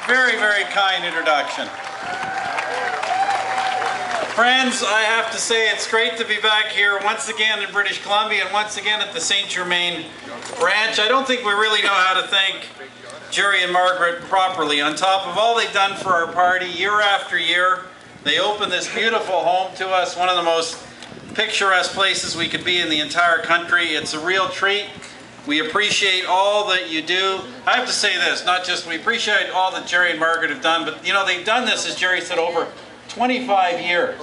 Very, very kind introduction. Friends, I have to say it's great to be back here once again in British Columbia and once again at the St. Germain branch. I don't think we really know how to thank Jerry and Margaret properly. On top of all they've done for our party year after year, they opened this beautiful home to us, one of the most picturesque places we could be in the entire country. It's a real treat. We appreciate all that you do. I have to say this, not just we appreciate all that Jerry and Margaret have done, but you know, they've done this, as Jerry said, over 25 years.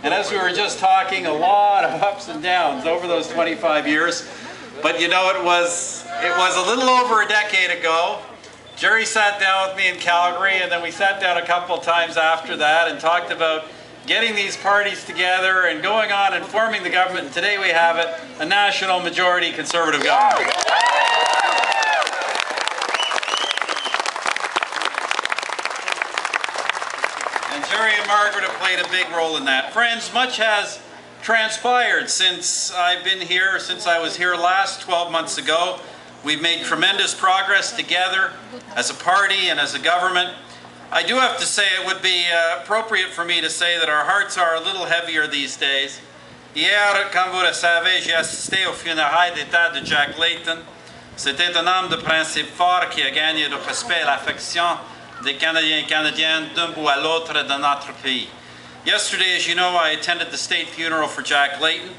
And as we were just talking, a lot of ups and downs over those 25 years. But you know, it was a little over a decade ago. Jerry sat down with me in Calgary, and then we sat down a couple of times after that and talked about getting these parties together and going on and forming the government. And today we have it, a national majority Conservative government. And Jerry and Margaret have played a big role in that. Friends, much has transpired since I've been here, since I was here last 12 months ago. We've made tremendous progress together as a party and as a government. I do have to say it would be appropriate for me to say that our hearts are a little heavier these days. Hier, comme vous le savez, j'ai assisté au funérailles d'État de Jack Layton. C'était un homme de principe fort qui a gagné le respect et l'affection des Canadiens et Canadiennes d'un bout à l'autre de notre pays. Yesterday, as you know, I attended the state funeral for Jack Layton.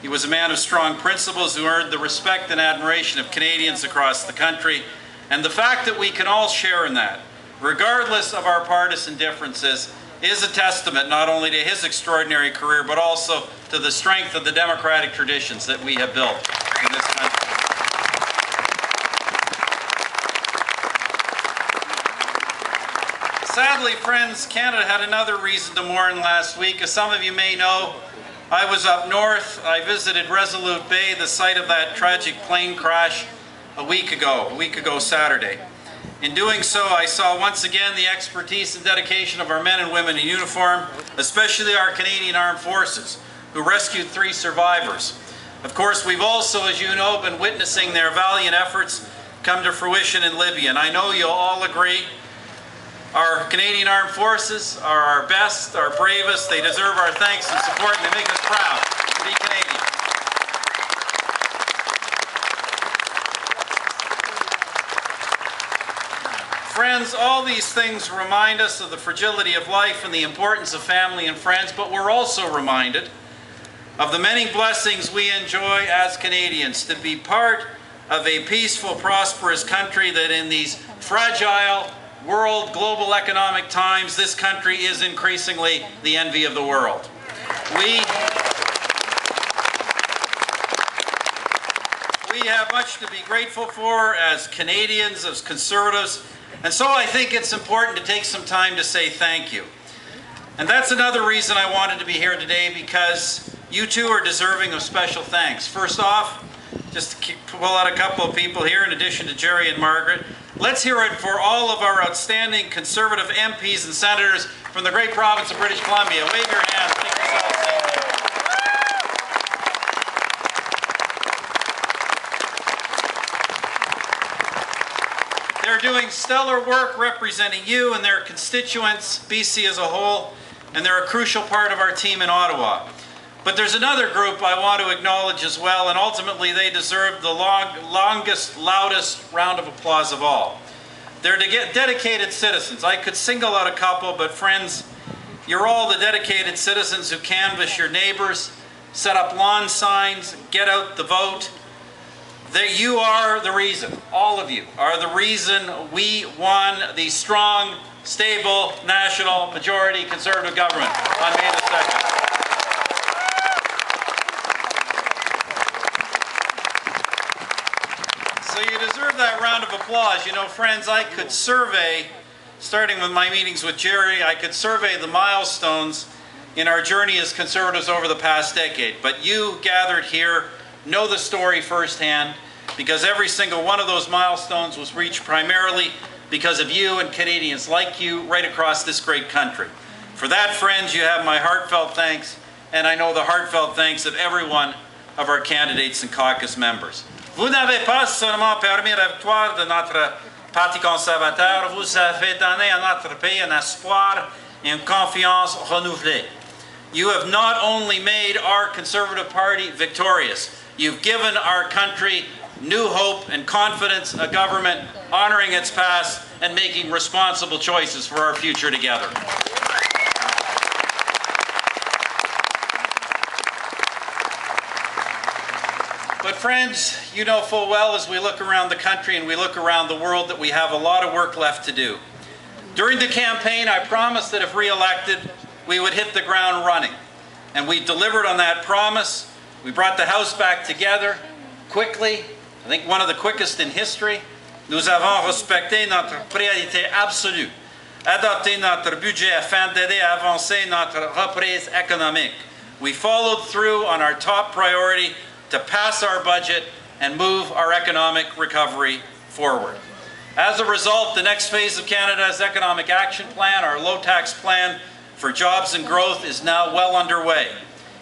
He was a man of strong principles who earned the respect and admiration of Canadians across the country. And the fact that we can all share in that, regardless of our partisan differences, is a testament not only to his extraordinary career, but also to the strength of the democratic traditions that we have built in this country. Sadly, friends, Canada had another reason to mourn last week. As some of you may know, I was up north. I visited Resolute Bay, the site of that tragic plane crash a week ago Saturday. In doing so, I saw once again the expertise and dedication of our men and women in uniform, especially our Canadian Armed Forces, who rescued 3 survivors. Of course, we've also, as you know, been witnessing their valiant efforts come to fruition in Libya, and I know you'll all agree our Canadian Armed Forces are our best, our bravest. They deserve our thanks and support, and they make us proud to be Canadian. Friends, all these things remind us of the fragility of life and the importance of family and friends, but we're also reminded of the many blessings we enjoy as Canadians to be part of a peaceful, prosperous country that in these fragile world, global economic times, this country is increasingly the envy of the world. We have much to be grateful for as Canadians, as Conservatives, and so I think it's important to take some time to say thank you. And that's another reason I wanted to be here today, because you too are deserving of special thanks. First off, just to pull out a couple of people here in addition to Jerry and Margaret, let's hear it for all of our outstanding Conservative MPs and Senators from the great province of British Columbia. Wave your hands. Make yourselves seen there. They're doing stellar work representing you and their constituents, BC as a whole, and they're a crucial part of our team in Ottawa. But there's another group I want to acknowledge as well, and ultimately they deserve the longest, loudest round of applause of all. They're dedicated citizens. I could single out a couple, but friends, you're all the dedicated citizens who canvass your neighbors, set up lawn signs, get out the vote. You are the reason, all of you are the reason we won the strong, stable, national majority Conservative government on May the 2nd. So you deserve that round of applause. You know, friends, I could survey, starting with my meetings with Jerry, I could survey the milestones in our journey as Conservatives over the past decade. But you gathered here know the story firsthand, because every single one of those milestones was reached primarily because of you and Canadians like you right across this great country. For that, friends, you have my heartfelt thanks, and I know the heartfelt thanks of every one of our candidates and caucus members. Vous n'avez pas seulement permis la victoire de notre Parti conservateur, vous avez donné à notre pays un espoir et une confiance renouvelée. You have not only made our Conservative Party victorious, you've given our country new hope and confidence, a government honoring its past and making responsible choices for our future together. But friends, you know full well as we look around the country and we look around the world that we have a lot of work left to do. During the campaign, I promised that if re-elected, we would hit the ground running. And we delivered on that promise. We brought the House back together quickly, I think one of the quickest in history. Nous avons respecté notre priorité absolue, adopté notre budget afin d'aider à avancer notre reprise économique. We followed through on our top priority to pass our budget and move our economic recovery forward. As a result, the next phase of Canada's Economic Action Plan, our low-tax plan for jobs and growth, is now well underway.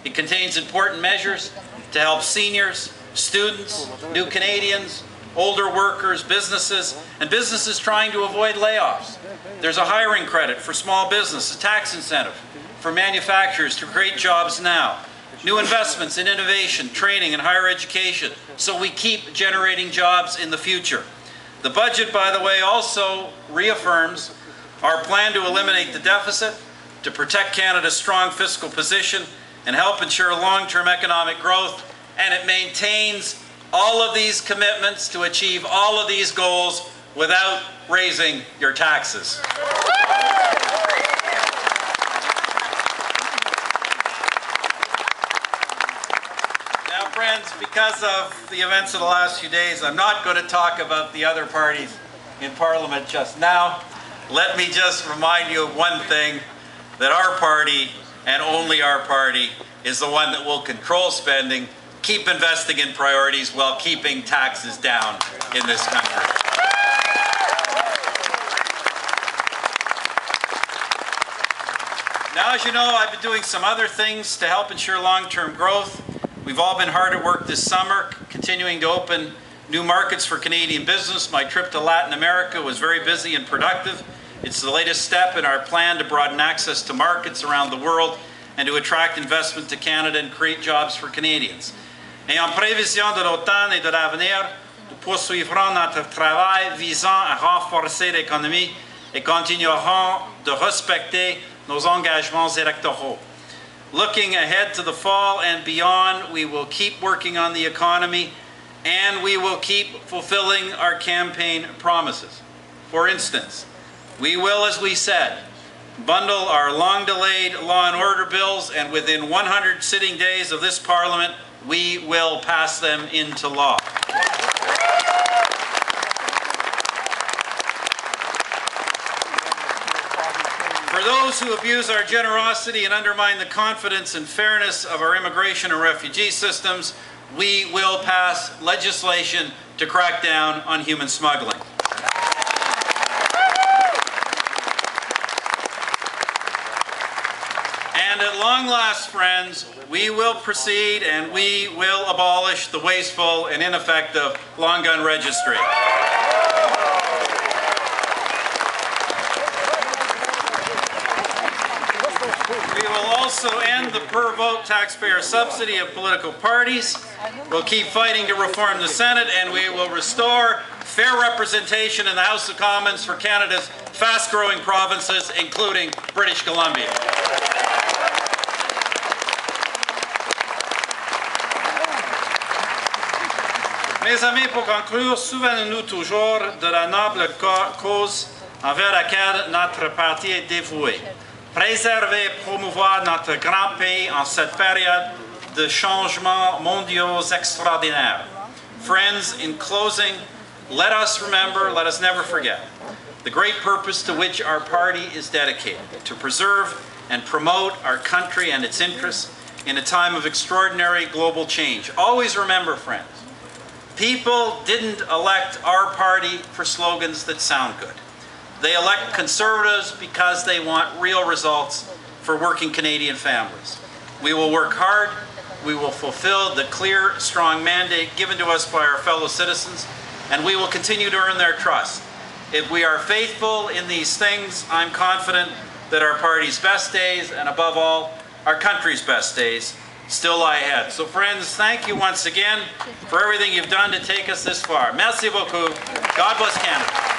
It contains important measures to help seniors, students, new Canadians, older workers, businesses, and businesses trying to avoid layoffs. There's a hiring credit for small business, a tax incentive for manufacturers to create jobs now, new investments in innovation, training, and higher education, so we keep generating jobs in the future. The budget, by the way, also reaffirms our plan to eliminate the deficit, to protect Canada's strong fiscal position, and help ensure long-term economic growth, and it maintains all of these commitments to achieve all of these goals without raising your taxes. Now, friends, because of the events of the last few days, I'm not going to talk about the other parties in Parliament just now. Let me just remind you of one thing, that our party, and only our party, is the one that will control spending, keep investing in priorities while keeping taxes down in this country. Now, as you know, I've been doing some other things to help ensure long-term growth. We've all been hard at work this summer, continuing to open new markets for Canadian business. My trip to Latin America was very busy and productive. It's the latest step in our plan to broaden access to markets around the world and to attract investment to Canada and create jobs for Canadians. Et en prévision de l'automne et de l'avenir, nous poursuivrons notre travail visant à renforcer l'économie et continuerons de respecter nos engagements électoraux. Looking ahead to the fall and beyond, we will keep working on the economy and we will keep fulfilling our campaign promises. For instance, we will, as we said, bundle our long-delayed law and order bills, and within 100 sitting days of this Parliament, we will pass them into law. For those who abuse our generosity and undermine the confidence and fairness of our immigration and refugee systems, we will pass legislation to crack down on human smuggling. And at long last, friends, we will proceed and we will abolish the wasteful and ineffective long gun registry. We will also end the per-vote taxpayer subsidy of political parties. We'll keep fighting to reform the Senate, and we will restore fair representation in the House of Commons for Canada's fast-growing provinces, including British Columbia. Mes amis, pour conclure, souvenons-nous toujours de la noble cause envers laquelle notre parti est dévoué. Préserver et promouvoir notre grand pays en cette période de changements mondiaux extraordinaires. Friends, in closing, let us remember, let us never forget, the great purpose to which our party is dedicated, to preserve and promote our country and its interests in a time of extraordinary global change. Always remember, friends, people didn't elect our party for slogans that sound good. They elect Conservatives because they want real results for working Canadian families. We will work hard. We will fulfill the clear, strong mandate given to us by our fellow citizens, and we will continue to earn their trust. If we are faithful in these things, I'm confident that our party's best days, and above all, our country's best days, still lie ahead. So friends, thank you once again for everything you've done to take us this far. Merci beaucoup. God bless Canada.